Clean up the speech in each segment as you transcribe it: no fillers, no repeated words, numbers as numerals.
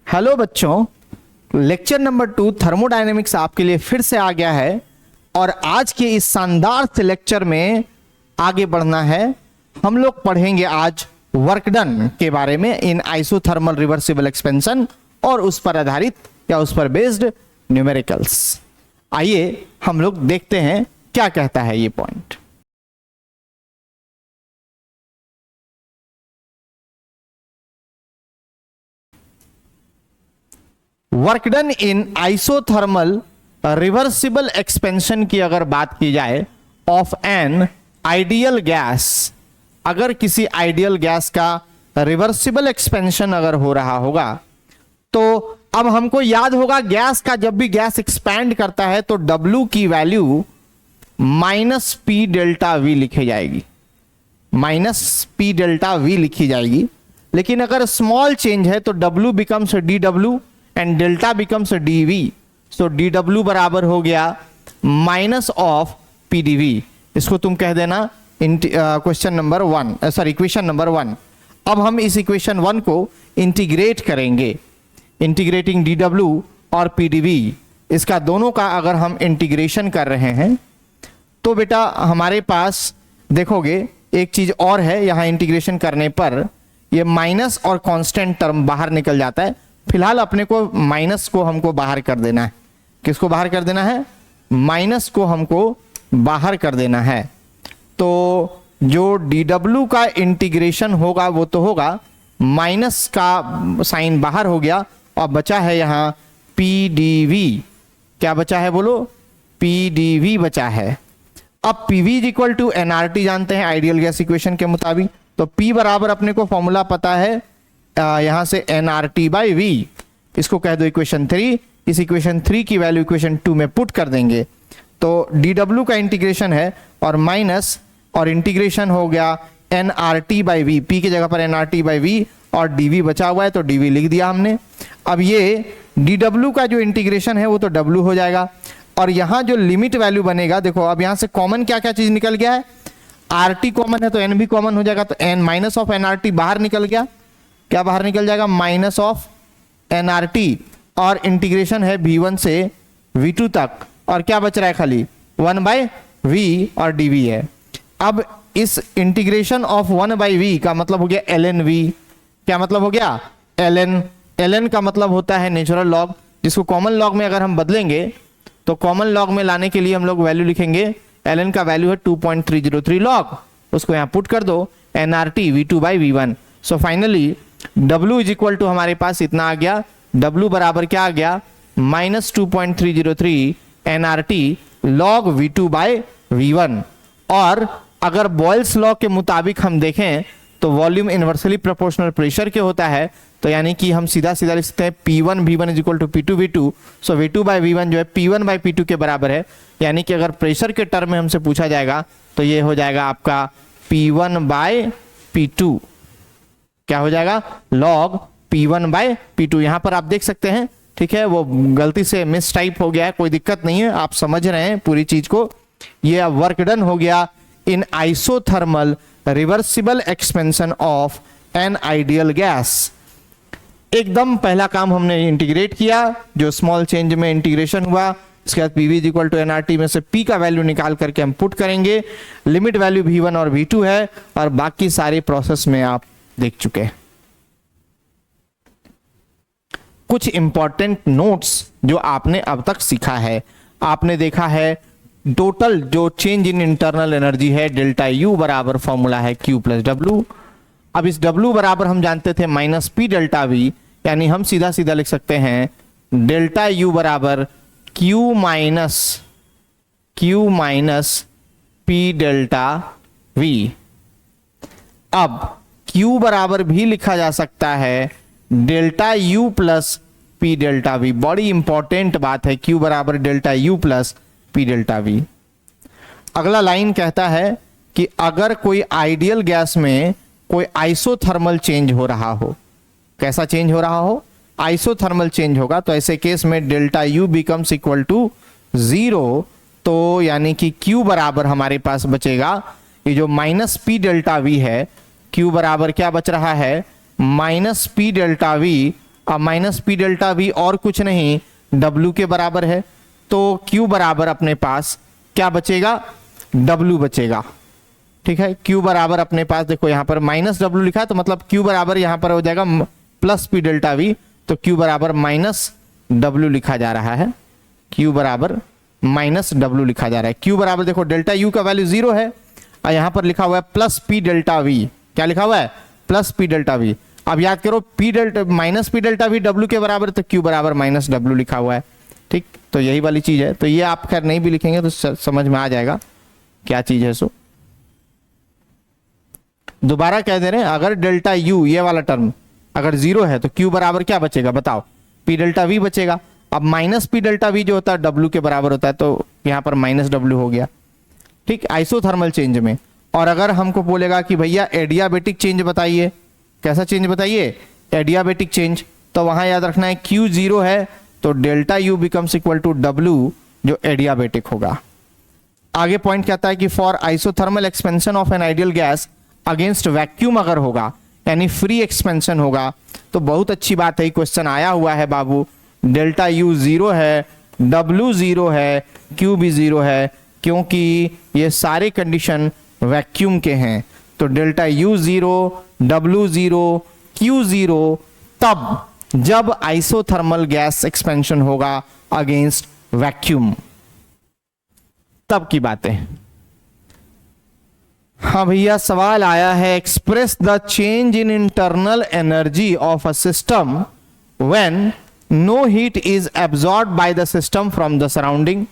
Hello बच्चों, lecture number 2 thermodynamics आपके लिए फिर से आ गया है और आज के इस शानदार से लेक्चर में आगे बढ़ना है। हम लोग पढ़ेंगे आज वर्क डन के बारे में इन आइसोथर्मल रिवर्सिबल एक्सपेंशन और उस पर आधारित या उस पर बेस्ड न्यूमेरिकल्स। आइए हम लोग देखते हैं क्या कहता है ये point. Work done in isothermal reversible expansion की अगर बात की जाए ऑफ एन आइडियल गैस, अगर किसी आइडियल गैस का रिवर्सिबल एक्सपेंशन अगर हो रहा होगा तो अब हमको याद होगा गैस का, जब भी गैस एक्सपैंड करता है तो W की value minus P delta we लिखी जाएगी, माइनस पी डेल्टा वी लिखी जाएगी। लेकिन अगर स्मॉल चेंज है तो W becomes DW and delta becomes dV। So dW बराबर हो गया माइनस ऑफ PdV। इसको तुम कह देना question number 1, sorry equation number 1। अब हम इस इक्वेशन 1 को इंटीग्रेट करेंगे, इंटीग्रेटिंग dW और PdV। इसका दोनों का अगर हम इंटीग्रेशन कर रहे हैं तो बेटा हमारे पास देखोगे एक चीज और है, यहां इंटीग्रेशन करने पर ये माइनस और कांस्टेंट टर्म बाहर निकल जाता है। फिलहाल अपने को माइनस को हमको बाहर कर देना है। किसको बाहर कर देना है? माइनस को हमको बाहर कर देना है। तो जो dW का इंटीग्रेशन होगा वो तो होगा, माइनस का साइन बाहर हो गया और बचा है यहां PdV। क्या बचा है बोलो? PdV बचा है। अब PV is equal to nRT जानते हैं आइडियल गैस इक्वेशन के मुताबिक, तो P बराबर अपने को फॉर्मूला पता है यहां से nRT बाई V। इसको कह दो इक्वेशन 3। इस इक्वेशन 3 की वैल्यू इक्वेशन 2 में पुट कर देंगे तो dW का इंटीग्रेशन है और माइनस और इंटीग्रेशन हो गया nRT बाई V। P की जगह पर nRT बाई V और dV बचा हुआ है तो dV लिख दिया हमने। अब ये dW का जो इंटीग्रेशन है वो तो W हो जाएगा और यहां जो लिमिट वैल्यू बनेगा, देखो अब यहां से कॉमन क्या क्या चीज निकल गया है, RT कॉमन है तो N भी कॉमन हो जाएगा, तो N माइनस ऑफ nRT बाहर निकल गया। क्या बाहर निकल जाएगा? माइनस ऑफ nRT और इंटीग्रेशन है V1 से V2 तक और क्या बच रहा है? खाली 1 बाई V और dV है। अब इस इंटीग्रेशन ऑफ 1 बाई V का मतलब हो गया ln V। क्या मतलब हो गया? ln का मतलब होता है नेचुरल लॉग, जिसको कॉमन लॉग में अगर हम बदलेंगे तो कॉमन लॉग में लाने के लिए हम लोग वैल्यू लिखेंगे, ln का वैल्यू है 2.303 लॉग, उसको यहां पुट कर दो nRT V2 by V1। So finally W is equal to हमारे पास इतना आ गया, W बराबर क्या आ गया? Minus 2.303 nRT log V2 by V1। और अगर बॉयल्स लॉ के मुताबिक हम देखें तो वॉल्यूम इनवर्सली प्रोपोर्शनल प्रेशर के होता है, तो यानी कि हम सीधा सीधा लिख सकते हैं P1 V1 is equal to P2 V2। So V2 by V1 जो है P1 बाई P2 के बराबर है, यानी कि अगर प्रेशर के टर्म में हमसे पूछा जाएगा तो ये हो जाएगा आपका P1 बाई P2। क्या हो जाएगा? Log P1 by P2। यहां पर आप देख सकते हैं, ठीक है, वो गलती से मिस टाइप हो गया है, कोई दिक्कत नहीं है, आप समझ रहे हैं पूरी चीज को। ये अब वर्क डन हो गया in isothermal reversible expansion of an ideal gas. एकदम पहला काम हमने इंटीग्रेट किया, जो स्मॉल चेंज में इंटीग्रेशन हुआ, इसके बाद PV is equal to nRT में से P का वैल्यू निकाल करके हम पुट करेंगे। लिमिट वैल्यू V1 और V2 है और बाकी सारी प्रोसेस में आप देख चुके हैं। कुछ इंपॉर्टेंट नोट्स जो आपने अब तक सीखा है, आपने देखा है टोटल जो चेंज इन इंटरनल एनर्जी है डेल्टा U बराबर फॉर्मूला है Q प्लस W। अब इस W बराबर हम जानते थे माइनस P डेल्टा V, यानी हम सीधा सीधा लिख सकते हैं डेल्टा U बराबर Q minus P delta V। अब Q बराबर भी लिखा जा सकता है delta U plus P delta V। बड़ी इंपॉर्टेंट बात है, Q बराबर delta U plus P delta V। अगला लाइन कहता है कि अगर कोई आइडियल गैस में कोई आइसोथर्मल चेंज हो रहा हो, कैसा चेंज हो रहा हो? आइसोथर्मल चेंज होगा, तो ऐसे केस में delta U becomes equal to 0। तो यानी कि Q बराबर हमारे पास बचेगा, ये जो माइनस P डेल्टा V है, Q बराबर क्या बच रहा है? माइनस P डेल्टा V अब माइनस पी डेल्टा वी और कुछ नहीं W के बराबर है, तो Q बराबर अपने पास क्या बचेगा, W बचेगा। ठीक है, Q बराबर अपने पास देखो यहाँ पर माइनस W लिखा है, तो मतलब Q बराबर यहाँ पर हो जाएगा प्लस पी डेल्टा वी, तो Q बराबर माइनस W लिखा जा रहा है, Q बराबर माइनस W लिखा जा रहा है। Q बराबर देखो डेल्टा U का वैल्यू 0 है और यहाँ पर लिखा हुआ है प्लस पी डेल्टा वी, क्या लिखा हुआ है, प्लस पी डेल्टा वी। अब याद करो P delta minus P delta we W के बराबर, तो Q बराबर माइनस W लिखा हुआ है। ठीक, तो यही वाली चीज है। तो ये आप खैर नहीं भी लिखेंगे तो समझ में आ जाएगा क्या चीज है। सो दोबारा कह दे रहे हैं, अगर डेल्टा U ये वाला टर्म अगर 0 है तो Q बराबर क्या बचेगा बताओ, पी डेल्टा वी बचेगा। अब माइनस पी डेल्टा वी जो होता है W के बराबर होता है, तो यहाँ पर माइनस W हो गया। ठीक, आइसोथर्मल चेंज में। और अगर हमको बोलेगा कि भैया एडियाबेटिक चेंज बताइए, कैसा चेंज बताइए, एडियाबेटिक चेंज, तो वहां याद रखना है Q 0 है तो delta U becomes equal to W जो एडियाबेटिक होगा। आगे पॉइंट कहता है कि for isothermal expansion of an ideal gas against vacuum अगर होगा, यानी फ्री एक्सपेंशन होगा, तो बहुत अच्छी बात है, क्वेश्चन आया हुआ है बाबू, डेल्टा U 0 है, W 0 है, Q भी 0 है, क्योंकि ये सारे कंडीशन वैक्यूम के हैं। तो डेल्टा U 0, W 0, Q 0 तब जब आइसोथर्मल गैस एक्सपेंशन होगा अगेंस्ट वैक्यूम, तब की बातें। हाँ भैया, सवाल आया है, express the change in internal energy of a system when no heat is absorb by the system from the surrounding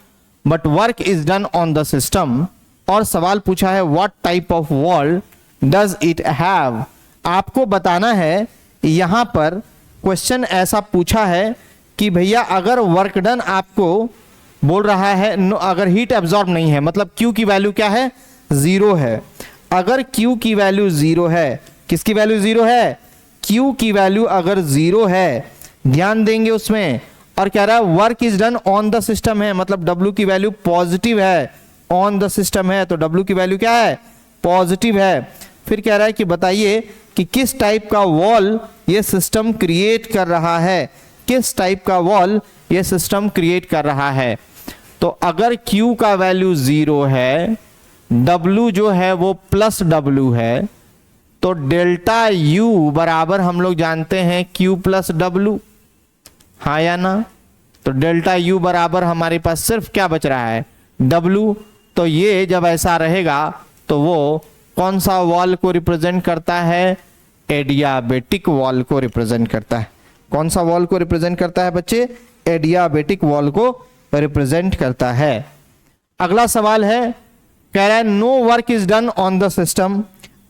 but work is done on the system. और सवाल पूछा है what type of wall does it have. आपको बताना है, यहां पर question ऐसा पूछा है कि भैया अगर वर्क डन आपको बोल रहा है अगर हीट एब्जॉर्ब नहीं है, मतलब Q की वैल्यू क्या है, 0 है। अगर Q की वैल्यू 0 है, किसकी वैल्यू 0 है, Q की वैल्यू अगर 0 है, ध्यान देंगे उसमें, और कह रहा है work is done on the system है, मतलब W की वैल्यू पॉजिटिव है, ऑन द सिस्टम है, तो W की वैल्यू क्या है, पॉजिटिव है। फिर कह रहा है कि बताइए कि किस टाइप का वॉल ये सिस्टम क्रिएट कर रहा है, किस टाइप का वॉल ये सिस्टम क्रिएट कर रहा है। तो अगर Q का वैल्यू 0 है, W जो है वो प्लस W है, तो डेल्टा U बराबर हम लोग जानते हैं Q प्लस W, हाँ या ना। तो डेल्टा U बराबर हमारे पास सिर्फ क्या बच रहा है, W। तो ये जब ऐसा रहेगा तो वो कौन सा वॉल को रिप्रेजेंट करता है, एडियाबेटिक वॉल को रिप्रेजेंट करता है। कौन सा वॉल को रिप्रेजेंट करता है बच्चे, एडियाबेटिक वॉल को रिप्रेजेंट करता है। अगला सवाल है, कह रहा है no work is done on the system.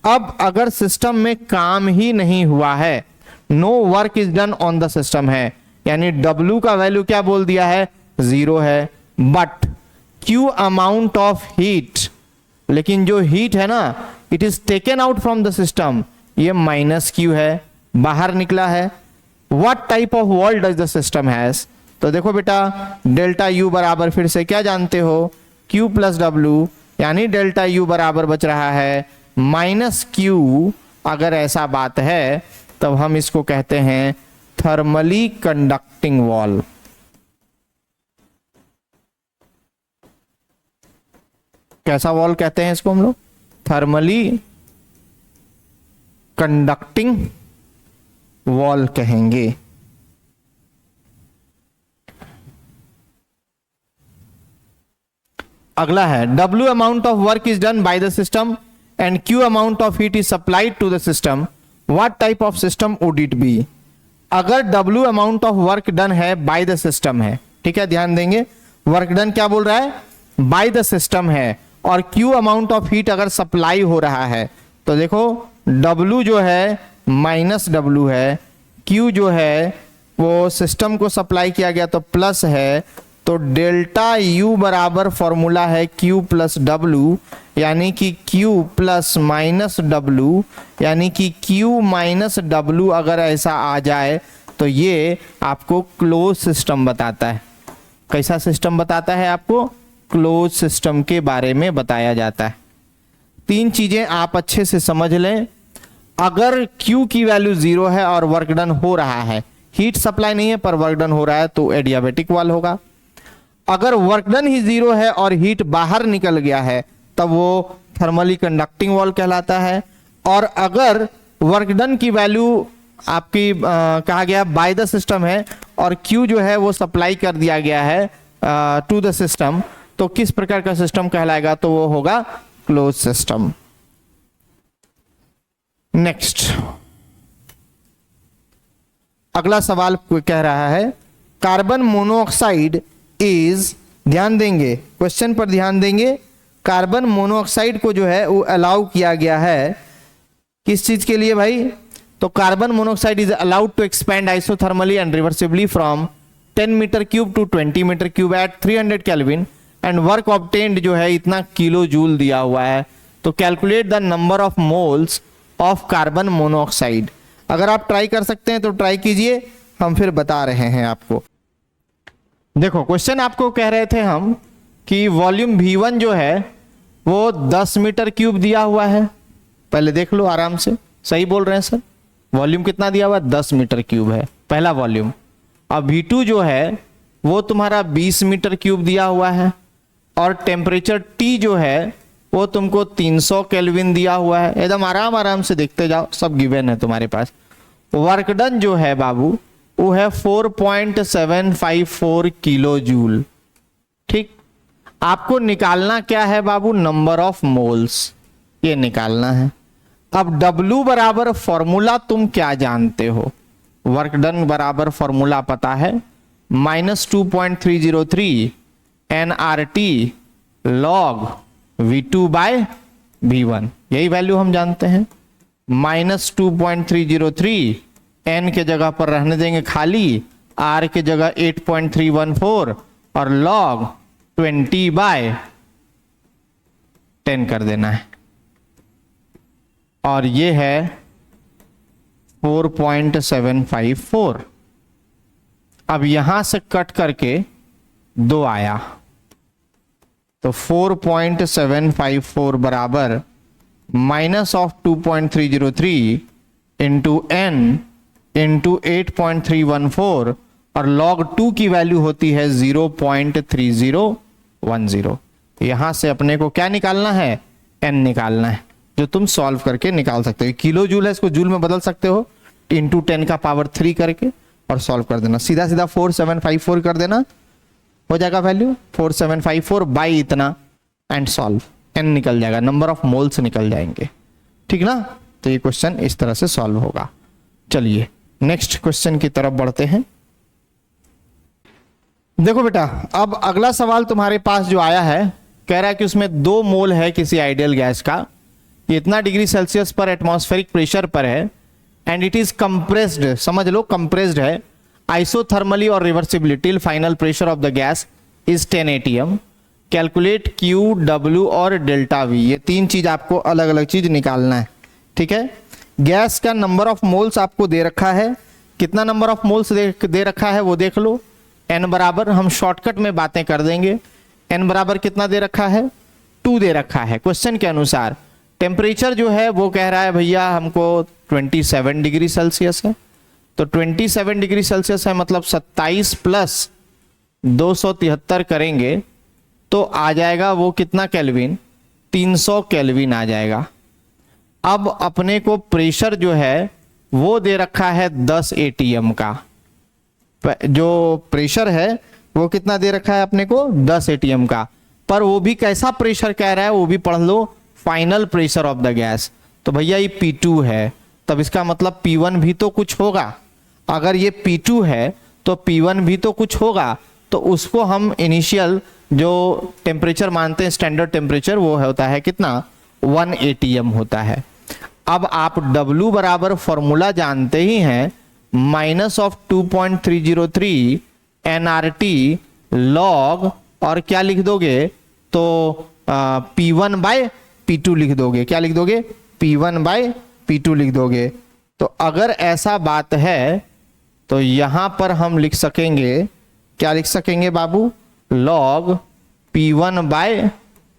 अब अगर सिस्टम में काम ही नहीं हुआ है, no work is done on the system है, यानी W का वैल्यू क्या बोल दिया है, 0 है, but Q amount of heat, लेकिन जो हीट है ना, it is taken out from the system, ये माइनस Q है, बाहर निकला है। What type of wall does the system has. तो देखो बेटा, डेल्टा U बराबर फिर से क्या जानते हो, Q प्लस W, यानी डेल्टा U बराबर बच रहा है माइनस Q। अगर ऐसा बात है तब हम इसको कहते हैं थर्मली कंडक्टिंग वॉल। कैसा वॉल कहते हैं इसको हम लोग, थर्मली कंडक्टिंग वॉल कहेंगे। अगला है, W amount of work is done by the system and Q amount of heat is supplied to the system, what type of system would it be. अगर W amount of work done है by the system है, ठीक है, ध्यान देंगे, work done क्या बोल रहा है, बाय द सिस्टम है, और Q अमाउंट ऑफ हीट अगर सप्लाई हो रहा है, तो देखो W जो है माइनस W है, Q जो है वो सिस्टम को सप्लाई किया गया तो प्लस है, तो डेल्टा U बराबर फॉर्मूला है Q प्लस W, यानी कि Q प्लस माइनस W, यानी कि Q माइनस W अगर ऐसा आ जाए तो ये आपको क्लोज सिस्टम बताता है। कैसा सिस्टम बताता है आपको, क्लोज सिस्टम के बारे में बताया जाता है। 3 चीजें आप अच्छे से समझ लें, अगर Q की वैल्यू 0 है और वर्क डन हो रहा है, हीट सप्लाई नहीं है पर वर्क डन हो रहा है तो एडियाबेटिक वाल होगा। अगर वर्क डन ही 0 है और हीट बाहर निकल गया है तब वो थर्मली कंडक्टिंग वॉल कहलाता है। और अगर वर्क डन की वैल्यू आपकी कहा गया बाय द सिस्टम है और Q जो है वो सप्लाई कर दिया गया है टू द सिस्टम, तो किस प्रकार का सिस्टम कहलाएगा, तो वो होगा क्लोज सिस्टम। नेक्स्ट अगला सवाल कह रहा है कार्बन मोनोऑक्साइड इज, ध्यान देंगे क्वेश्चन पर ध्यान देंगे, कार्बन मोनोऑक्साइड को जो है वो अलाउ किया गया है किस चीज के लिए भाई, तो carbon monoxide is allowed to expand isothermally and reversibly from 10 meter cube to 20 meter cube at 300 kelvin and work obtained जो है इतना किलो जूल दिया हुआ है। तो calculate the number of moles of carbon monoxide. अगर आप ट्राई कर सकते हैं तो ट्राई कीजिए, हम फिर बता रहे हैं आपको। देखो क्वेश्चन आपको कह रहे थे हम कि वॉल्यूम V1 जो है वो 10 मीटर क्यूब दिया हुआ है, पहले देख लो आराम से, सही बोल रहे हैं सर, वॉल्यूम कितना दिया हुआ है 10 मीटर क्यूब है पहला वॉल्यूम। अब V2 जो है वो तुम्हारा 20 मीटर क्यूब दिया हुआ है और टेम्परेचर T जो है वो तुमको 300 केल्विन दिया हुआ है। एकदम आराम आराम से देखते जाओ, सब गिवन है तुम्हारे पास। वर्क डन जो है बाबू वो है 4.754 किलो जूल। ठीक, आपको निकालना क्या है बाबू, नंबर ऑफ मोल्स, ये निकालना है। अब W बराबर फॉर्मूला तुम क्या जानते हो, वर्क डन बराबर फॉर्मूला पता है, -2.303 nRT log V2 bye V1, यही वैल्यू हम जानते हैं। -2.303 n के जगह पर रहने देंगे खाली, r के जगह 8.314 और log 20/10 कर देना है, और ये है 4.754। अब यहां से कट करके 2 आया तो 4.754 बराबर -2.303 इंटू n इंटू 8.314 और log 2 की वैल्यू होती है 0.3010। यहां से अपने को क्या निकालना है, n निकालना है, जो तुम सॉल्व करके निकाल सकते हो। किलो जूल है, इसको जूल में बदल सकते हो इंटू 10 का पावर 3 करके और सॉल्व कर देना, सीधा सीधा 4754 कर देना, हो जाएगा वैल्यू 4754 बाई इतना एंड सॉल्व, n निकल जाएगा, नंबर ऑफ मोल्स निकल जाएंगे। ठीक ना, तो ये क्वेश्चन इस तरह से सॉल्व होगा। चलिए नेक्स्ट क्वेश्चन की तरफ बढ़ते हैं। देखो बेटा, अब अगला सवाल तुम्हारे पास जो आया है, कह रहा है कि उसमें 2 मोल है किसी आइडियल गैस का, ये इतना डिग्री सेल्सियस पर एटमॉस्फेरिक प्रेशर पर है एंड इट इज कंप्रेस्ड, समझ लो कंप्रेस्ड है, आइसोथर्मली और reversibly till final pressure of the gas is 10 atm। Calculate Q, W और डेल्टा V, ये 3 चीज आपको अलग अलग चीज निकालना है। ठीक है, गैस का नंबर ऑफ मोल्स आपको दे रखा है, कितना नंबर ऑफ मोल्स दे रखा है वो देख लो। n बराबर, हम शॉर्टकट में बातें कर देंगे, n बराबर कितना दे रखा है, 2 दे रखा है क्वेश्चन के अनुसार। टेम्परेचर जो है वो कह रहा है भैया हमको 27 डिग्री सेल्सियस है, तो 27 डिग्री सेल्सियस है मतलब 27 प्लस 273 करेंगे तो आ जाएगा वो कितना केल्विन, 300 केल्विन आ जाएगा। अब अपने को प्रेशर जो है वो दे रखा है 10 atm का, जो प्रेशर है वो कितना दे रखा है अपने को 10 atm का, पर वो भी कैसा प्रेशर कह रहा है वो भी पढ़ लो, final pressure of the gas. तो भैया ये P2 है, तब इसका मतलब P1 भी तो कुछ होगा, अगर ये P2 है तो P1 भी तो कुछ होगा, तो उसको हम इनिशियल जो टेम्परेचर मानते हैं स्टैंडर्ड टेम्परेचर वो होता है कितना 1 atm होता है। अब आप W बराबर फॉर्मूला जानते ही हैं, -2.303 nRT log और क्या लिख दोगे तो P1 बाय P2 लिख दोगे, क्या लिख दोगे P1 बाय P2 लिख दोगे। तो अगर ऐसा बात है तो यहां पर हम लिख सकेंगे, क्या लिख सकेंगे बाबू, log P1 बाय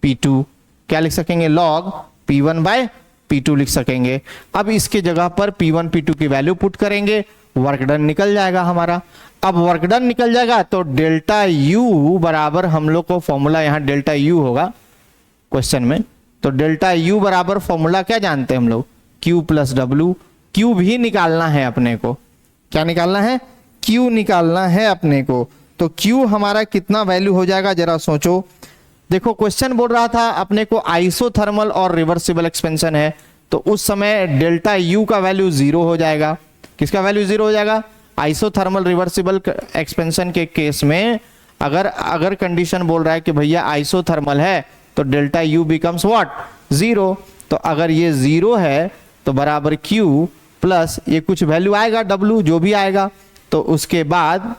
P2, क्या लिख सकेंगे log P1 बाय P2 लिख सकेंगे। अब इसके जगह पर P1 P2 की वैल्यू पुट करेंगे वर्क डन निकल जाएगा हमारा। अब वर्क डन निकल जाएगा तो डेल्टा यू बराबर हम लोग को फॉर्मूला, यहां डेल्टा यू होगा क्वेश्चन में, तो डेल्टा यू बराबर फॉर्मूला क्या जानते हैं हम लोग, Q प्लस डब्ल्यू। क्यू भी निकालना है अपने को, क्या निकालना है, Q निकालना है अपने को। तो Q हमारा कितना वैल्यू हो जाएगा जरा सोचो। देखो क्वेश्चन बोल रहा था अपने को आइसोथर्मल और रिवर्सिबल एक्सपेंशन है, तो उस समय डेल्टा यू का वैल्यू 0 हो जाएगा। किसका वैल्यू 0 हो जाएगा, आइसोथर्मल रिवर्सिबल एक्सपेंशन के केस में अगर कंडीशन बोल रहा है कि भैया आइसोथर्मल है तो डेल्टा यू बिकम्स व्हाट, 0। तो अगर ये 0 है तो बराबर Q प्लस ये कुछ वैल्यू आएगा W, जो भी आएगा, तो उसके बाद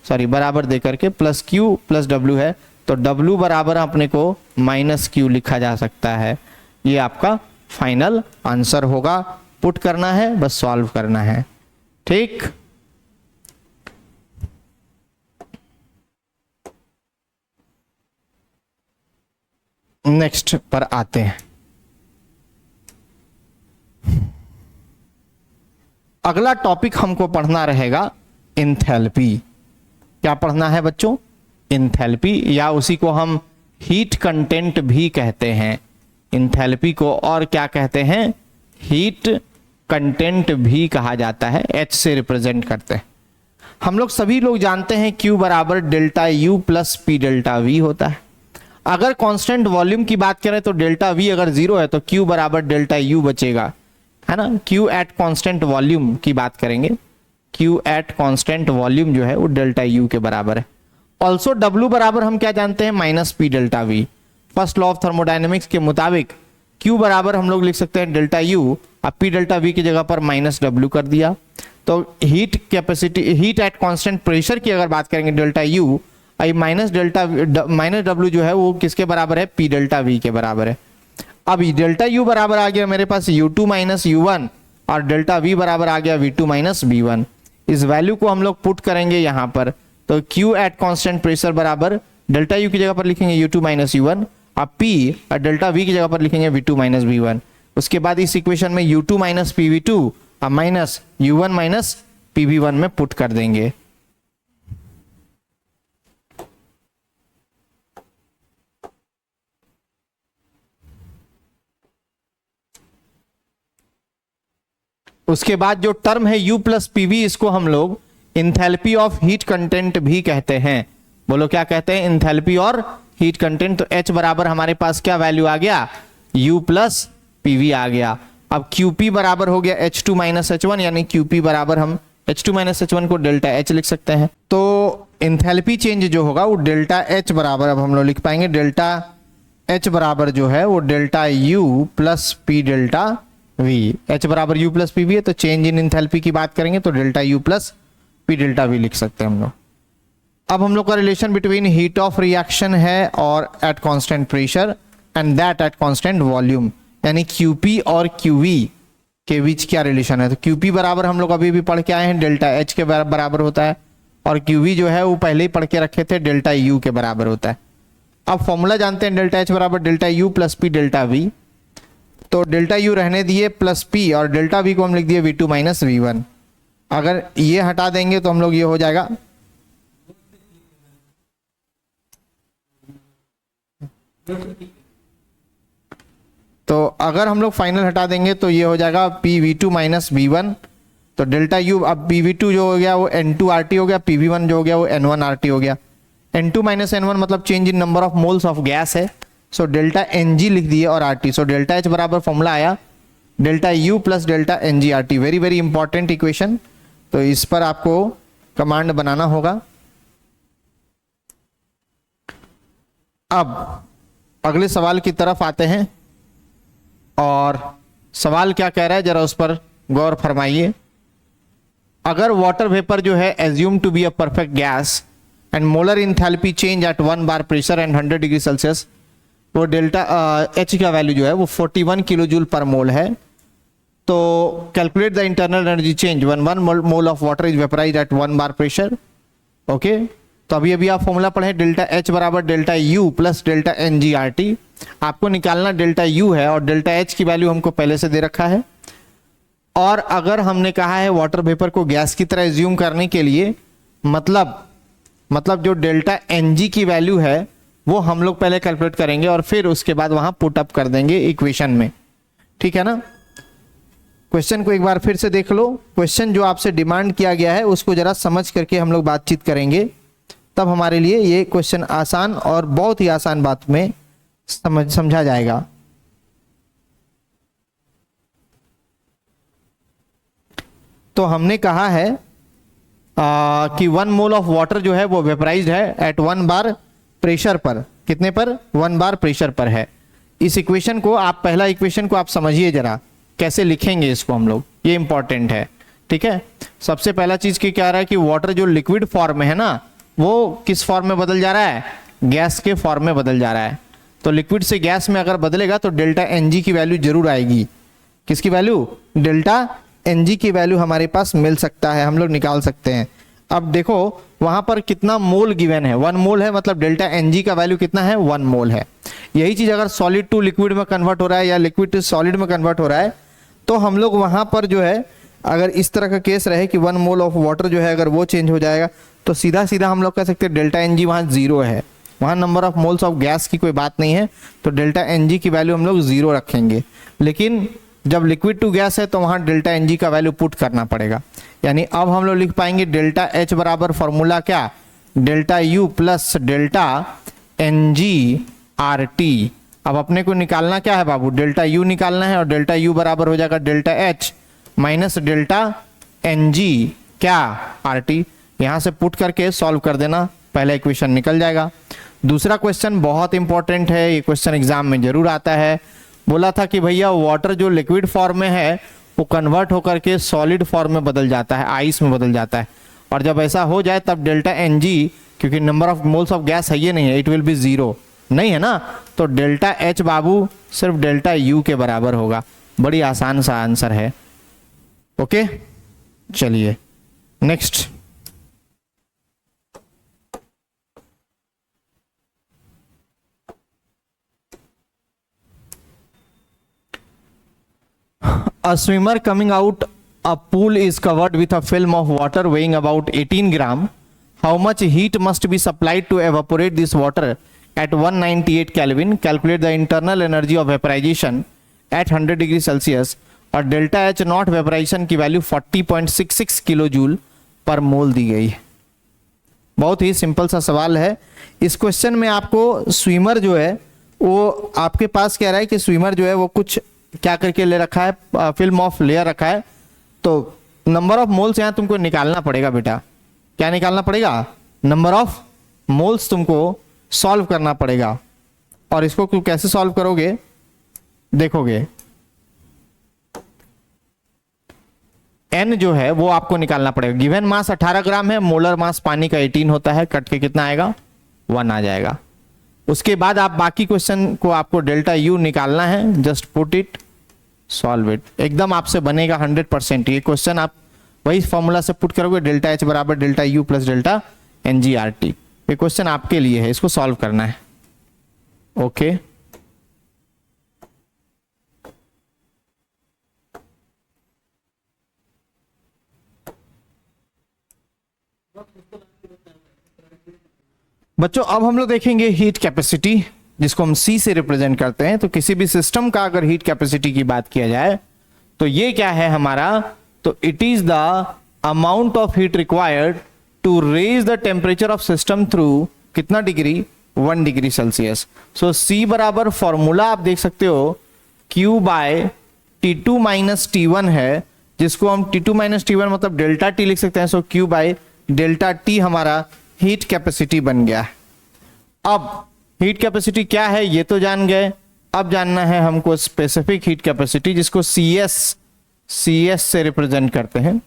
बराबर दे करके प्लस Q प्लस W है, तो W बराबर अपने को माइनस Q लिखा जा सकता है। ये आपका फाइनल आंसर होगा। पुट करना है, बस सॉल्व करना है, ठीक। नेक्स्ट पर आते हैं। अगला टॉपिक हमको पढ़ना रहेगा इंथैल्पी। क्या पढ़ना है बच्चों, इंथैल्पी, या उसी को हम हीट कंटेंट भी कहते हैं। इंथैल्पी को और क्या कहते हैं, हीट कंटेंट भी कहा जाता है, H से रिप्रेजेंट करते हैं। हम लोग सभी लोग जानते हैं Q बराबर delta U plus P delta we होता है। अगर कांस्टेंट वॉल्यूम की बात करें तो डेल्टा वी अगर 0 है तो Q बराबर डेल्टा यू बचेगा, है ना। Q एट कांस्टेंट वॉल्यूम की बात करेंगे, Q एट कांस्टेंट वॉल्यूम जो है वो डेल्टा यू के बराबर है। ऑल्सो W बराबर हम क्या जानते हैं, minus P delta we. First law of thermodynamics के मुताबिक Q बराबर हम लोग लिख सकते हैं डेल्टा यू, अब पी डेल्टा वी की जगह पर माइनस W कर दिया। तो heat capacity, heat at constant pressure की अगर बात करेंगे डेल्टा यू, माइनस W जो है वो किसके बराबर है, पी डेल्टा वी के बराबर है। अब डेल्टा यू बराबर आ गया मेरे पास U2 माइनस U1 और डेल्टा वी बराबर आ गया V2 माइनस V1। इस वैल्यू को हम लोग पुट करेंगे यहां पर, तो Q एट कांस्टेंट प्रेशर बराबर डेल्टा यू की जगह पर लिखेंगे U2 माइनस U1, अब P और डेल्टा V की जगह पर लिखेंगे V2 माइनस V1। उसके बाद इस इक्वेशन में U2 माइनस PV2 और माइनस U1 माइनस PV1 में पुट कर देंगे। उसके बाद जो टर्म है U प्लस पीवी, इसको हम लोग इंथैल्पी ऑफ हीट कंटेंट भी कहते हैं। बोलो क्या कहते हैं, इंथैल्पी और हीट कंटेंट। तो H बराबर हमारे पास क्या वैल्यू आ गया, U प्लस पीवी आ गया। अब QP बराबर हो गया H2 माइनस H1, यानी QP बराबर हम H2 माइनस H1 को डेल्टा H लिख सकते हैं। तो इंथैल्पी चेंज जो होगा वो डेल्टा H बराबर, अब हम लोग लिख पाएंगे डेल्टा H बराबर जो है वो delta U plus P delta V। H बराबर U प्लस पी वी है, तो चेंज इन इंथैल्पी की बात करेंगे तो delta U plus P delta V लिख सकते हैं हम लोग। अब हम लोग का relation between heat of reaction है और eight constant pressure and that at constant volume, यानी QP और QV के बीच क्या रिलेशन है। तो QP बराबर हम लोग अभी भी पढ़ के आए हैं डेल्टा H के बराबर होता है, और QV जो है वो पहले ही पढ़ के रखे थे डेल्टा U के बराबर होता है। अब फॉर्मूला जानते हैं डेल्टा H बराबर delta U plus P delta V, तो डेल्टा U रहने दिए प्लस P और डेल्टा V को हम लिख दिए V2 माइनस V1। अगर ये हटा देंगे तो हम लोग ये हो जाएगा तो अगर हम लोग फाइनल हटा देंगे तो ये हो जाएगा PV2 माइनस V1। तो डेल्टा U, अब PV2 जो हो गया वो N2 RT हो गया, PV1 जो हो गया वो N1 RT हो गया। N2 माइनस N1 मतलब change in number of moles of gas है, सो डेल्टा NG लिख दिए और RT। सो डेल्टा H बराबर फॉर्मूला आया delta U plus delta NG RT। Very very important equation, तो इस पर आपको कमांड बनाना होगा। अब अगले सवाल की तरफ आते हैं, और सवाल क्या कह रहा है जरा उस पर गौर फरमाइए। अगर वाटर वेपर जो है assume to be a perfect gas and molar enthalpy change at 1 bar pressure and 100 degree Celsius, वो डेल्टा H का वैल्यू जो है वो 41 किलो जूल पर मोल है। तो calculate the internal energy change when 1 mole of water is vaporised at 1 bar pressure. Okay, तो अभी अभी आप फॉर्मूला पढ़े डेल्टा H बराबर delta U plus delta NG RT। आपको निकालना डेल्टा U है और डेल्टा H की वैल्यू हमको पहले से दे रखा है, और अगर हमने कहा है वाटर वेपर को गैस की तरह एज्यूम करने के लिए, मतलब जो डेल्टा एनजी की वैल्यू है वो हम लोग पहले कैलकुलेट करेंगे और फिर उसके बाद वहां पुट अप कर देंगे इक्वेशन में, ठीक है ना। क्वेश्चन को एक बार फिर से देख लो। क्वेश्चन जो आपसे डिमांड किया गया है उसको जरा समझ करके हम लोग बातचीत करेंगे, तब हमारे लिए ये क्वेश्चन आसान और बहुत ही आसान बात में समझा जाएगा। तो हमने कहा है कि 1 मोल ऑफ वाटर जो है वो वेपराइज्ड है एट 1 बार प्रेशर पर। कितने पर? 1 बार प्रेशर पर है। इस इक्वेशन को आप, पहला इक्वेशन को आप समझिए जरा, कैसे लिखेंगे इसको हम लोग, ये इंपॉर्टेंट है, ठीक है। सबसे पहला चीज की क्या रहा है कि वाटर जो लिक्विड फॉर्म में है ना, वो किस फॉर्म में बदल जा रहा है? गैस के फॉर्म में बदल जा रहा है। तो लिक्विड से गैस में अगर बदलेगा तो डेल्टा एनजी की वैल्यू जरूर आएगी। किसकी वैल्यू? डेल्टा एनजी की वैल्यू हमारे पास मिल सकता है, हम लोग निकाल सकते हैं। अब देखो वहां पर कितना मोल गिवन है, 1 मोल है, मतलब डेल्टा एनजी का वैल्यू कितना है? 1 मोल है। यही चीज अगर सॉलिड टू लिक्विड में कन्वर्ट हो रहा है या लिक्विड टू सॉलिड में कन्वर्ट हो रहा है, तो हम लोग वहां पर जो है, अगर इस तरह का केस रहे कि 1 मोल ऑफ वाटर जो है अगर वो चेंज हो जाएगा, तो सीधा सीधा हम लोग कह सकते हैं डेल्टा एनजी वहां 0 है, वहां number of moles of gas की कोई बात नहीं है, तो डेल्टा एनजी की वैल्यू हम लोग 0 रखेंगे। लेकिन जब लिक्विड टू गैस है तो वहां डेल्टा एनजी का वैल्यू पुट करना पड़ेगा। यानी अब हम लोग लिख पाएंगे डेल्टा एच बराबर फॉर्मूला क्या? Delta U plus delta n g R T. अब अपने को निकालना क्या है बाबू? डेल्टा यू निकालना है, और डेल्टा यू बराबर हो जाएगा delta H minus delta NG क्या? R T. यहां से पुट करके सॉल्व कर देना, पहला इक्वेशन निकल जाएगा। दूसरा क्वेश्चन बहुत इंपॉर्टेंट है, ये क्वेश्चन एग्जाम में जरूर आता है। बोला था कि भैया वाटर जो लिक्विड फॉर्म में है वो कन्वर्ट होकर के सॉलिड फॉर्म में बदल जाता है, आइस में बदल जाता है, और जब ऐसा हो जाए तब डेल्टा एनजी, क्योंकि number of moles of gas है ये नहीं है, इट विल बी 0, नहीं है ना, तो डेल्टा एच बाबू सिर्फ डेल्टा यू के बराबर होगा। बड़ी आसान सा आंसर है। ओके, चलिए next. A swimmer coming out a pool is covered with a film of water weighing about 18 gram. How much heat must be supplied to evaporate this water at 198 Kelvin? Calculate the internal energy of vaporization at 100 degree Celsius और delta H not vaporisation की value 40.66 kilo joule पर मोल दी गई है। बहुत ही simple सा सवाल है। इस क्वेश्चन में आपको स्विमर जो है वो आपके पास कह रहा है कि स्विमर जो है वो कुछ क्या करके ले रखा है, फिल्म ऑफ लेयर रखा है, तो नंबर ऑफ मोल्स यहां तुमको निकालना पड़ेगा बेटा। क्या निकालना पड़ेगा? नंबर ऑफ मोल्स तुमको सॉल्व करना पड़ेगा। और इसको कैसे सॉल्व करोगे देखोगे, एन जो है वो आपको निकालना पड़ेगा। गिवन मास 18 ग्राम है, मोलर मास पानी का 18 होता है, कट के कितना आएगा? 1 आ जाएगा। उसके बाद आप बाकी क्वेश्चन को आपको डेल्टा यू निकालना है, just put it, solve it, एकदम आपसे बनेगा 100%। ये क्वेश्चन आप वही फॉर्मूला से पुट करोगे, डेल्टा एच बराबर delta U plus delta n g R T. ये क्वेश्चन आपके लिए है, इसको सॉल्व करना है। ओके बच्चों, अब हम लोग देखेंगे हीट कैपेसिटी, जिसको हम सी से रिप्रेजेंट करते हैं। तो किसी भी सिस्टम का अगर हीट कैपेसिटी की बात किया जाए तो ये क्या है हमारा? तो it is the amount of heat required to raise the temperature of system through कितना degree? 1 degree Celsius. So C बराबर फॉर्मूला आप देख सकते हो Q bye T2 minus T1 है, जिसको हम T2 माइनस T1 मतलब डेल्टा T लिख सकते हैं। सो Q बाय डेल्टा T हमारा हीट कैपेसिटी बन गया। अब हीट कैपेसिटी क्या है ये तो जान गए, अब जानना है हमको स्पेसिफिक हीट कैपेसिटी, जिसको CS से रिप्रेजेंट करते हैं।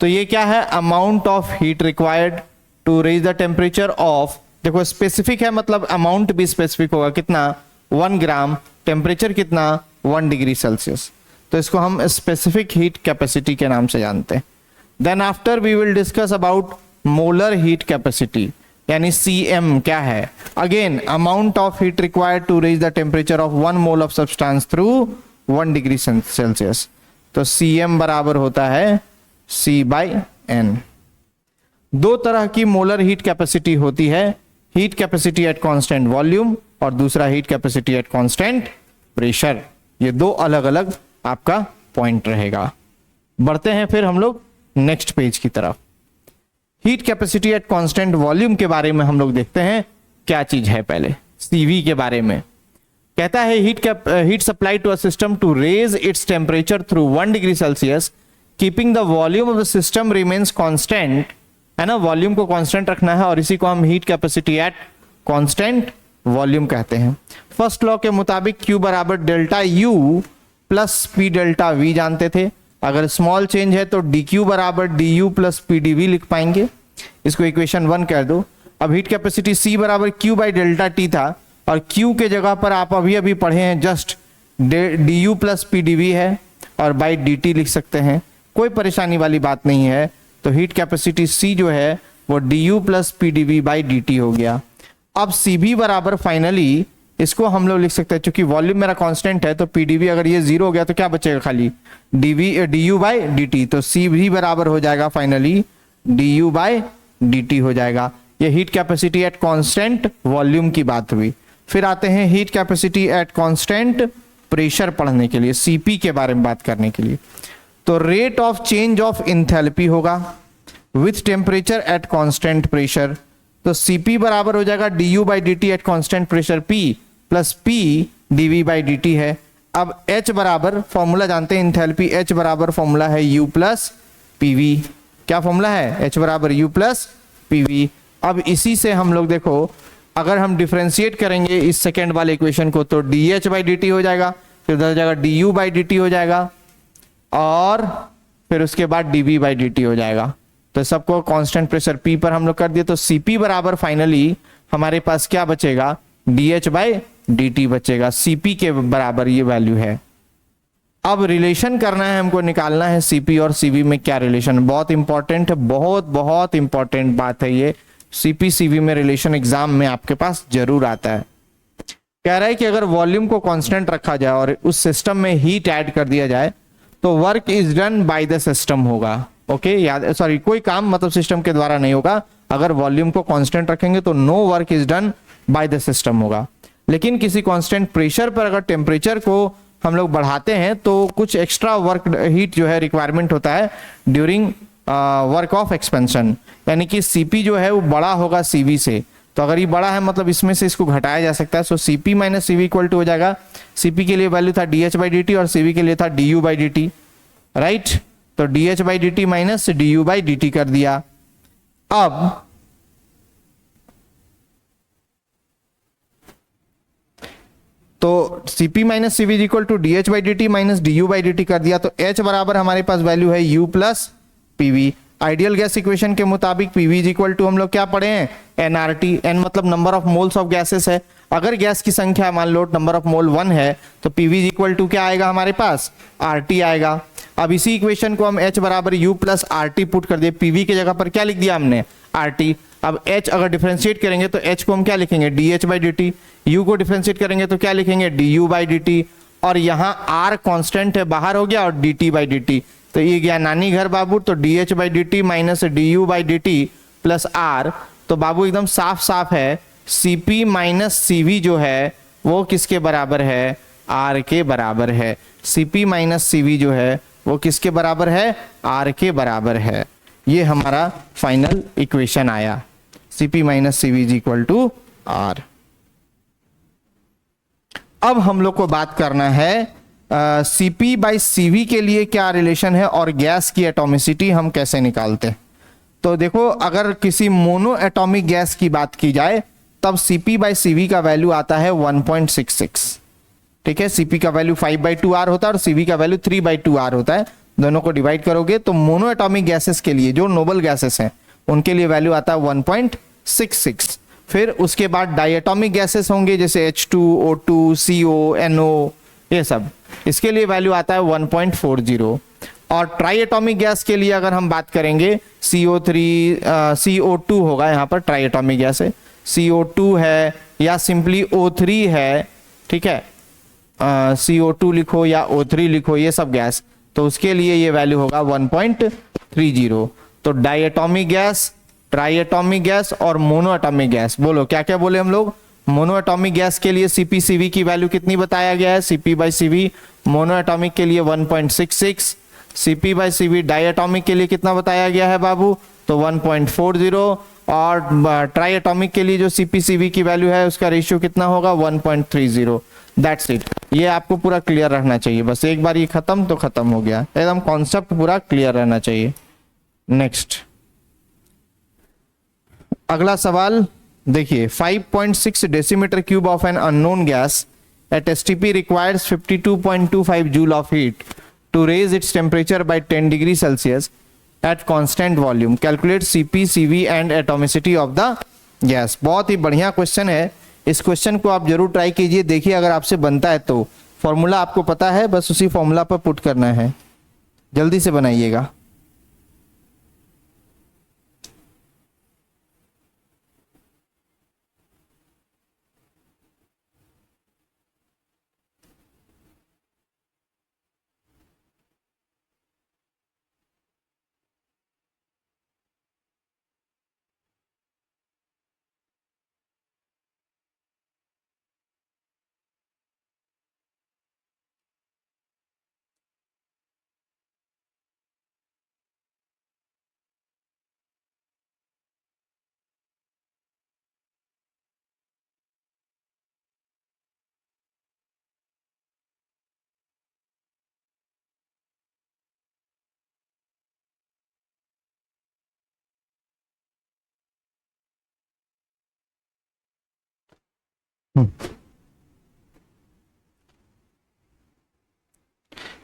तो ये क्या है? Amount of heat required to raise the temperature of, देखो स्पेसिफिक है मतलब अमाउंट भी स्पेसिफिक होगा, कितना? 1 ग्राम, टेम्परेचर कितना? 1 डिग्री सेल्सियस। तो इसको हम स्पेसिफिक हीट कैपेसिटी के नाम से जानते हैं। Then after we will discuss about molar heat capacity, यानी CM क्या है? Again amount of heat required to raise the temperature of 1 mole of substance through 1 degree Celsius. तो Cm बराबर होता है C/n। दो तरह की मोलर हीट कैपेसिटी होती है, heat capacity eight constant volume और दूसरा heat capacity eight constant pressure. ये दो अलग अलग आपका पॉइंट रहेगा। बढ़ते हैं फिर हम लोग नेक्स्ट पेज की तरफ। Heat capacity eight constant volume के बारे में हम लोग देखते हैं क्या चीज है। पहले सीवी के बारे में कहता है heat supply to a system to raise its temperature through 1 degree Celsius keeping the volume of the system remains constant, है ना, वॉल्यूम को कांस्टेंट रखना है और इसी को हम heat capacity eight constant volume कहते हैं। फर्स्ट लॉ के मुताबिक Q बराबर delta U plus P delta V जानते थे। अगर स्मॉल चेंज है तो dQ बराबर du प्लस PdV लिख पाएंगे, इसको इक्वेशन 1 कर दो। अब हीट कैपेसिटी C बराबर Q बाई डेल्टा T था और Q के जगह पर आप अभी पढ़े हैं जस्ट du प्लस PdV है और बाई dt लिख सकते हैं, कोई परेशानी वाली बात नहीं है। तो हीट कैपेसिटी C जो है वो du plus PdV by dt हो गया। अब Cv बराबर फाइनली इसको हम लोग लिख सकते हैं, चूंकि वॉल्यूम मेरा कांस्टेंट है तो PdV अगर ये 0 हो गया तो क्या बचेगा, खाली du बाई dt। तो Cv बराबर हो जाएगा फाइनली du बाई dt हो जाएगा। ये heat capacity eight constant volume की बात हुई। फिर आते हैं heat capacity eight constant pressure पढ़ने के लिए, Cp के बारे में बात करने के लिए। तो rate of change of enthalpy होगा with temperature at constant pressure. तो Cp बराबर हो जाएगा du by dt at constant pressure P plus P dV by dt है। अब H बराबर फॉर्मूला जानते हैं इंथैल्पी, H बराबर फॉर्मूला है U प्लस PV। क्या फॉर्मूला है, H बराबर U प्लस PV। अब इसी से हम लोग देखो अगर हम डिफरेंशिएट करेंगे इस सेकेंड वाले इक्वेशन को तो dH बाई dt हो जाएगा, फिर उधर जाएगा du बाई dt हो जाएगा और फिर उसके बाद dV बाई dt हो जाएगा। तो सबको कांस्टेंट प्रेशर P पर हम लोग कर दिए। तो Cp बराबर फाइनली हमारे पास क्या बचेगा, dH बाई dt बचेगा। Cp के बराबर ये वैल्यू है। अब रिलेशन करना है हमको, निकालना है Cp और Cv में क्या रिलेशन, बहुत इंपॉर्टेंट है, बहुत इंपॉर्टेंट बात है ये। Cp Cv में रिलेशन एग्जाम में आपके पास जरूर आता है। कह रहा है कि अगर वॉल्यूम को कांस्टेंट रखा जाए और उस सिस्टम में हीट ऐड कर दिया जाए तो work is done by the system होगा। ओके, याद, सॉरी, कोई काम मतलब सिस्टम के द्वारा नहीं होगा। अगर वॉल्यूम को कांस्टेंट रखेंगे तो no work is done by the system होगा। लेकिन किसी कांस्टेंट प्रेशर पर अगर टेम्परेचर को हम लोग बढ़ाते हैं तो कुछ एक्स्ट्रा वर्क हीट जो है रिक्वायरमेंट होता है ड्यूरिंग वर्क ऑफ एक्सपेंशन, यानी कि Cp जो है वो बड़ा होगा Cv से। तो अगर ये बड़ा है मतलब इसमें से इसको घटाया जा सकता है। So Cp minus Cv equal to हो जाएगा, Cp के लिए वैल्यू था dH बाई dt और Cv के लिए था du बाई dt, राइट। तो dH by dt minus du by dt कर दिया। अब तो Cp minus Cv equal to dH by dt minus du by dt कर दिया। तो H बराबर हमारे पास वैल्यू है U plus PV। Ideal gas equation के मुताबिक PV इज इक्वल टू हम लोग क्या पढ़े हैं, nRT। n मतलब number of moles of gases है। अगर गैस की संख्या मान लो नंबर ऑफ मोल 1 है तो PV इज इक्वल टू क्या आएगा हमारे पास, RT आएगा। अब इसी इक्वेशन को हम H बराबर U प्लस RT पुट कर दिए, PV की जगह पर क्या लिख दिया हमने, RT। अब H अगर डिफरेंशिएट करेंगे तो H को हम क्या लिखेंगे, dH बाई dt। U को डिफरेंशिएट करेंगे तो क्या लिखेंगे, du बाई dt। और यहाँ R कांस्टेंट है, बाहर हो गया, और dt बाई dt। तो ये गया नानी घर बाबू, तो dH by dt minus du by dt plus R। तो बाबू एकदम साफ साफ है, Cp माइनस Cv जो है वो किसके बराबर है, R के बराबर है। Cp माइनस Cv जो है वो किसके बराबर है, R के बराबर है। ये हमारा फाइनल इक्वेशन आया, Cp minus Cv is equal to R। अब हम लोग को बात करना है Cp बाई Cv के लिए क्या रिलेशन है और गैस की एटॉमिसिटी हम कैसे निकालते हैं। तो देखो अगर किसी मोनो एटॉमिक गैस की बात की जाए तब Cp बाई Cv का वैल्यू आता है 1.66। ठीक है, Cp का वैल्यू 5/2R होता है और Cv का वैल्यू 3/2R होता है। दोनों को डिवाइड करोगे तो मोनो एटॉमिक गैसेस के लिए, जो नोबल गैसेस हैं, उनके लिए वैल्यू आता है 1.66। फिर उसके बाद डायटोमिक गैसेस होंगे जैसे H2, O2, CO, NO, ये सब, इसके लिए वैल्यू आता है 1.40। और ट्राई एटॉमिक गैस के लिए अगर हम बात करेंगे CO2 होगा, यहाँ पर ट्राई एटॉमिक गैस है, CO2 है या सिंपली O3 है। ठीक है, CO2 लिखो या O3 लिखो, ये सब गैस। तो उसके लिए ये वैल्यू होगा 1.30। तो डायटोमिक गैस, ट्राइएटोमिक गैस और मोनोएटोमिक गैस, बोलो क्या क्या बोले हम लोग। मोनोएटोमिक गैस के लिए CpCv की वैल्यू कितनी बताया गया है, Cp/Cv। मोनोएटोमिक के लिए 1.66, Cp/Cv। डायटोमिक के लिए कितना बताया गया है बाबू, तो 1.40। और ट्राइएटोमिक के लिए जो CpCv की वैल्यू है उसका रेशियो कितना होगा, 1.30। That's it. ये आपको पूरा क्लियर रहना चाहिए, बस एक बार ये खत्म तो खत्म हो गया, एकदम कॉन्सेप्ट पूरा क्लियर रहना चाहिए। नेक्स्ट अगला सवाल देखिए, 5.6 decimetre cube of an unknown gas at STP requires 52.25 joule of heat to raise its temperature by 10 degree Celsius at constant volume. Calculate Cp, Cv and atomicity of the gas. बहुत ही बढ़िया question है, इस question को आप जरूर try कीजिए, देखिए अगर आपसे बनता है तो। फॉर्मूला आपको पता है, बस उसी फॉर्मूला पर पुट करना है, जल्दी से बनाइएगा।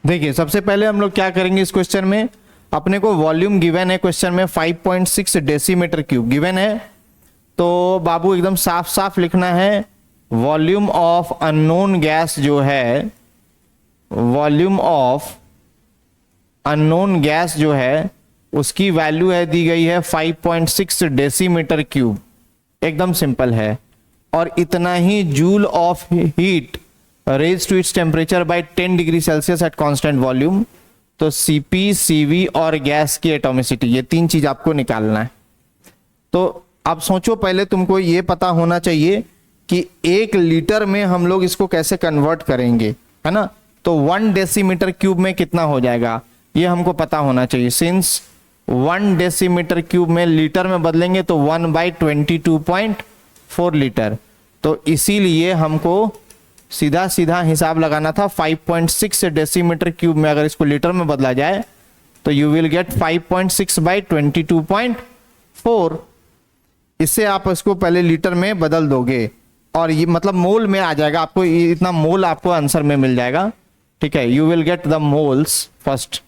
देखिए सबसे पहले हम लोग क्या करेंगे इस क्वेश्चन में, अपने को वॉल्यूम गिवन है क्वेश्चन में 5.6 डेसीमीटर क्यूब गिवन है, तो बाबू एकदम साफ साफ लिखना है वॉल्यूम ऑफ अननोन गैस जो है, वॉल्यूम ऑफ अननोन गैस जो है उसकी वैल्यू है दी गई है 5.6 डेसीमीटर क्यूब, एकदम सिंपल है। और इतना ही joule of heat raise to its temperature by 10 degree Celsius at constant volume. तो Cp, Cv और गैस की एटॉमिसिटी, ये तीन चीज आपको निकालना है। तो अब सोचो, पहले तुमको ये पता होना चाहिए कि 1 लीटर में हम लोग इसको कैसे कन्वर्ट करेंगे, है ना। तो 1 डेसीमीटर क्यूब में कितना हो जाएगा ये हमको पता होना चाहिए। सिंस 1 डेसीमीटर क्यूब में लीटर में बदलेंगे तो 1/22.4 लीटर, तो इसीलिए हमको सीधा सीधा हिसाब लगाना था। 5.6 डेसीमीटर क्यूब में अगर इसको लीटर में बदला जाए तो यू विल गेट 5.6/22.4। इससे आप इसको पहले लीटर में बदल दोगे और ये मतलब मोल में आ जाएगा, आपको इतना मोल आपको आंसर में मिल जाएगा, ठीक है। You will get the moles first.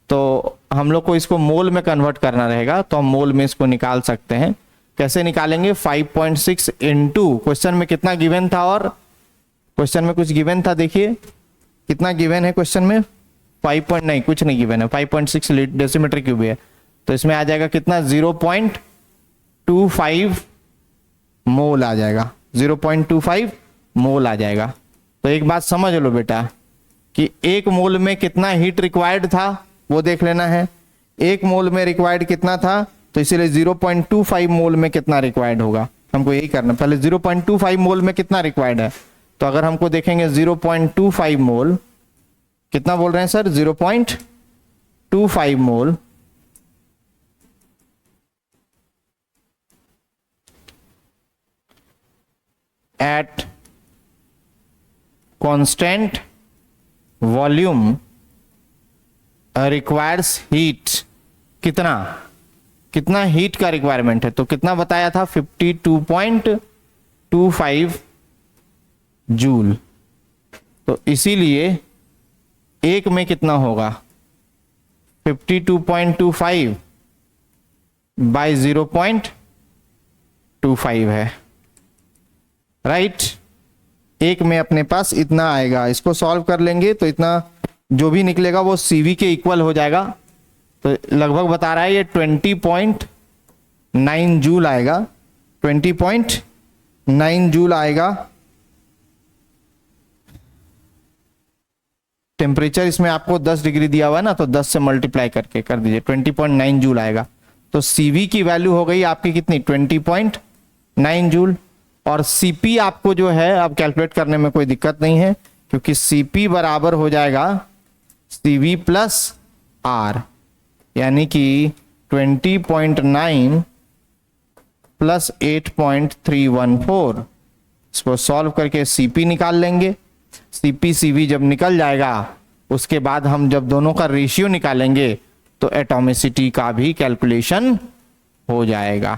तो हम लोग को इसको मोल में कन्वर्ट करना रहेगा, तो हम मोल में इसको निकाल सकते हैं। कैसे निकालेंगे, 5.6 इंटू क्वेश्चन में कितना गिवन था, और क्वेश्चन में कुछ गिवन था, देखिए कितना गिवन है क्वेश्चन में, 5 नहीं कुछ नहीं गिवन है, 5.6 डेसीमीटर क्यूब है, तो इसमें आ जाएगा कितना 0.25 मोल आ जाएगा, 0.25 मोल आ जाएगा। तो एक बात समझ लो बेटा कि 1 मोल में कितना हीट रिक्वायर्ड था वो देख लेना है। 1 मोल में रिक्वायर्ड कितना था, तो इसीलिए 0.25 मोल में कितना रिक्वायर्ड होगा, हमको यही करना। पहले 0.25 मोल में कितना रिक्वायर्ड है, तो अगर हमको देखेंगे 0.25 मोल, कितना बोल रहे हैं सर, 0.25 मोल eight constant volume requires heat, कितना हीट का रिक्वायरमेंट है, तो कितना बताया था 52.25 जूल। तो इसीलिए 1 में कितना होगा 52.25 बाय 0.25 है, राइट। 1 में अपने पास इतना आएगा, इसको सॉल्व कर लेंगे तो इतना जो भी निकलेगा वो Cv के इक्वल हो जाएगा। तो लगभग बता रहा है ये 20.9 जूल आएगा, 20.9 जूल आएगा। टेम्परेचर इसमें आपको 10 डिग्री दिया हुआ है ना, तो 10 से मल्टीप्लाई करके कर दीजिए, 20.9 जूल आएगा। तो CV की वैल्यू हो गई आपकी कितनी, 20.9 जूल। और CP आपको जो है अब कैलकुलेट करने में कोई दिक्कत नहीं है, क्योंकि CP बराबर हो जाएगा CV प्लस R, यानी कि 20.9 प्लस 8.314। इसको सॉल्व करके CP निकाल लेंगे। CP CV जब निकल जाएगा, उसके बाद हम जब दोनों का रेशियो निकालेंगे तो एटॉमिसिटी का भी कैलकुलेशन हो जाएगा,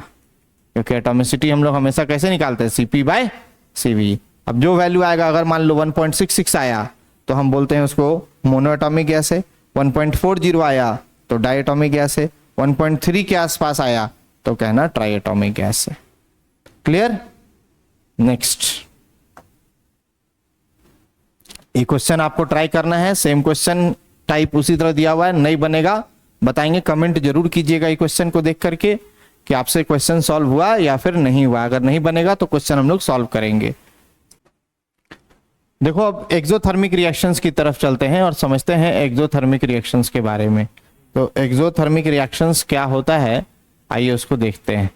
क्योंकि एटॉमिसिटी हम लोग हमेशा कैसे निकालते हैं, CP बाय CV। अब जो वैल्यू आएगा, अगर मान लो 1.66 आया तो हम बोलते हैं उसको मोनो एटॉमिक गैस है, 1.40 आया तो डाई एटॉमिक गैस है, 1.3 के आसपास आया तो कहना ट्राई एटॉमिक गैस है। क्लियर? नेक्स्ट, ये क्वेश्चन आपको ट्राई करना है, सेम क्वेश्चन टाइप उसी तरह दिया हुआ है, नहीं बनेगा बताएंगे, कमेंट जरूर कीजिएगा ये क्वेश्चन को देख करके कि आपसे क्वेश्चन सॉल्व हुआ या फिर नहीं हुआ। अगर नहीं बनेगा तो क्वेश्चन हम लोग सॉल्व करेंगे। देखो अब एक्सोथर्मिक रिएक्शंस की तरफ चलते हैं और समझते हैं एक्सोथर्मिक रिएक्शंस के बारे में। तो एक्सोथर्मिक रिएक्शंस क्या होता है, आइए उसको देखते हैं।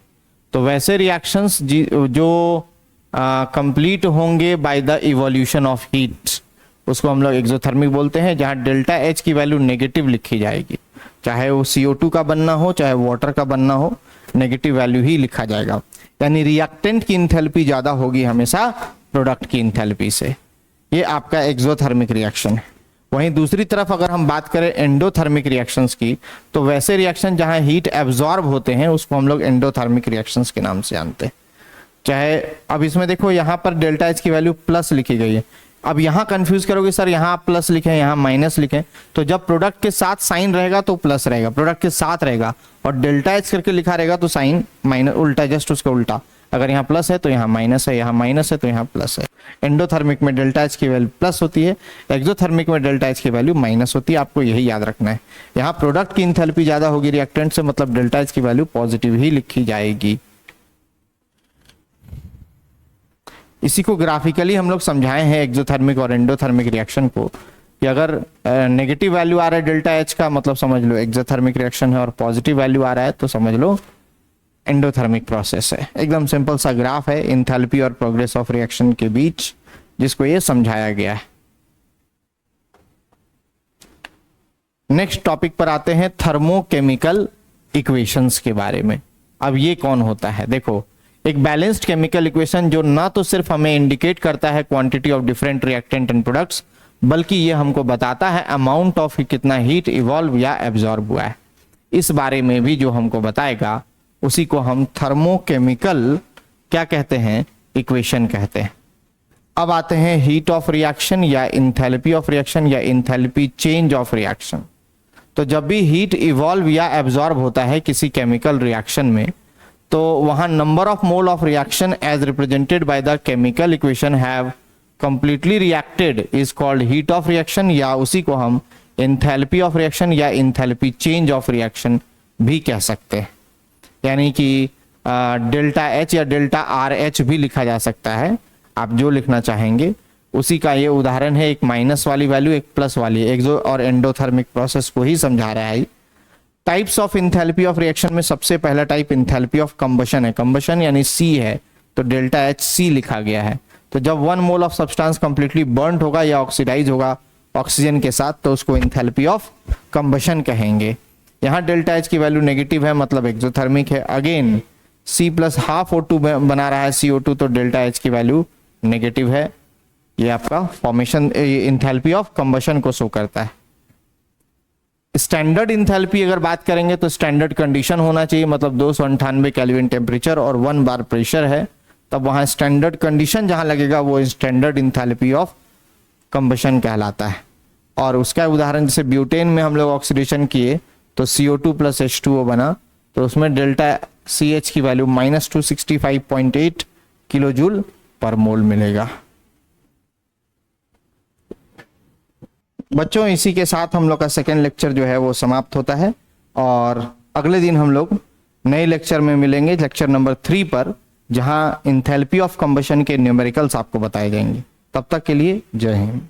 तो वैसे रिएक्शंस जो कंप्लीट होंगे by the evolution of heat, उसको हम लोग एक्सोथर्मिक बोलते हैं, जहां डेल्टा H की वैल्यू नेगेटिव लिखी जाएगी, चाहे वो CO2 का बनना हो चाहे वाटर का बनना हो, नेगेटिव वैल्यू ही लिखा जाएगा। यानी रिएक्टेंट की इंथैल्पी ज्यादा होगी हमेशा प्रोडक्ट की इंथैल्पी से। ये आपका एक्सोथर्मिक रिएक्शन है। वहीं दूसरी तरफ अगर हम बात करें एंडोथर्मिक रिएक्शंस की, तो वैसे रिएक्शन जहां हीट एब्जॉर्ब होते हैं उसको हम लोग एंडोथर्मिक रिएक्शंस के नाम से जानते हैं। चाहे अब इसमें देखो यहाँ पर डेल्टा H की वैल्यू प्लस लिखी गई है। अब यहाँ कंफ्यूज करोगे सर यहाँ आप प्लस लिखें यहाँ माइनस लिखें, तो जब प्रोडक्ट के साथ साइन रहेगा तो प्लस रहेगा, प्रोडक्ट के साथ रहेगा, और डेल्टा H करके लिखा रहेगा तो साइन माइनस, उल्टा, जस्ट उसका उल्टा। अगर यहाँ प्लस है तो यहाँ माइनस है, यहाँ माइनस है तो यहाँ प्लस है। एंडोथर्मिक में डेल्टा H की वैल्यू प्लस होती है, एक्सोथर्मिक में डेल्टा H की वैल्यू माइनस होती है। आपको यही याद रखना है। यहाँ प्रोडक्ट की इंथैल्पी ज्यादा होगी रिएक्टेंट से, मतलब डेल्टा H की वैल्यू पॉजिटिव ही लिखी जाएगी। इसी को ग्राफिकली हम लोग समझाए हैं एक्सोथर्मिक और एंडोथर्मिक रिएक्शन को, कि अगर नेगेटिव वैल्यू आ रहा है डेल्टा H का, मतलब समझ लो एक्सोथर्मिक रिएक्शन है, और पॉजिटिव वैल्यू आ रहा है तो समझ लो एंडोथर्मिक प्रोसेस है। एकदम सिंपल सा ग्राफ है इंथैल्पी और प्रोग्रेस ऑफ रिएक्शन के बीच, जिसको ये समझाया गया है। नेक्स्ट टॉपिक पर आते हैं, थर्मोकेमिकल इक्वेशंस के बारे में। अब ये कौन होता है, देखो एक बैलेंस्ड केमिकल इक्वेशन जो ना तो सिर्फ हमें इंडिकेट करता है quantity of different reactant and products, बल्कि ये हमको बताता है अमाउंट ऑफ कितना हीट इवॉल्व या एब्जॉर्ब हुआ है। इस बारे में भी जो हमको बताएगा उसी को हम थर्मोकेमिकल क्या कहते हैं, इक्वेशन कहते हैं। अब आते हैं हीट ऑफ रिएक्शन या इंथैल्पी ऑफ रिएक्शन या इंथैल्पी चेंज ऑफ रिएक्शन। तो जब भी हीट इवॉल्व या एब्जॉर्ब होता है किसी केमिकल रिएक्शन में, तो वहां number of mole of reaction as represented by the chemical equation have completely reacted is called heat of reaction, या उसी को हम इंथैल्पी ऑफ रिएक्शन या इंथैल्पी चेंज ऑफ रिएक्शन भी कह सकते हैं। यानी कि डेल्टा H या डेल्टा RH भी लिखा जा सकता है, आप जो लिखना चाहेंगे। उसी का ये उदाहरण है, एक माइनस वाली वैल्यू एक प्लस वाली, एक्सो और एंडोथर्मिक प्रोसेस को ही समझा रहा है। Types of enthalpy of reaction में सबसे पहला टाइप इंथैल्पी ऑफ कंबशन है। कंबशन यानी C है तो डेल्टा HC लिखा गया है। तो जब 1 mole of substance completely burned होगा या ऑक्सीडाइज होगा ऑक्सीजन के साथ, तो उसको इंथैल्पी ऑफ कंबशन कहेंगे। यहाँ डेल्टा H की वैल्यू नेगेटिव है, मतलब एक्सोथर्मिक है। Again C plus half O2 बना रहा है CO2, तो डेल्टा H की वैल्यू नेगेटिव है। ये आपका फॉर्मेशन इंथैल्पी ऑफ कंबशन को शो करता है। स्टैंडर्ड इंथैल्पी अगर बात करेंगे तो स्टैंडर्ड कंडीशन होना चाहिए, मतलब 298 केल्विन टेम्परेचर और 1 बार प्रेशर है, तब वहां स्टैंडर्ड कंडीशन जहां लगेगा वो स्टैंडर्ड इंथैल्पी ऑफ कंबशन कहलाता है। और उसका उदाहरण जैसे ब्यूटेन में हम लोग ऑक्सीडेशन किए तो CO2 प्लस H2O बना, तो उसमें डेल्टा CH की वैल्यू -265.8 किलो जूल पर मोल मिलेगा। बच्चों इसी के साथ हम लोग का सेकेंड लेक्चर जो है वो समाप्त होता है, और अगले दिन हम लोग नए लेक्चर में मिलेंगे, लेक्चर नंबर 3 पर, जहां इंथैल्पी ऑफ कंबशन के न्यूमेरिकल्स आपको बताए जाएंगे। तब तक के लिए जय हिंद।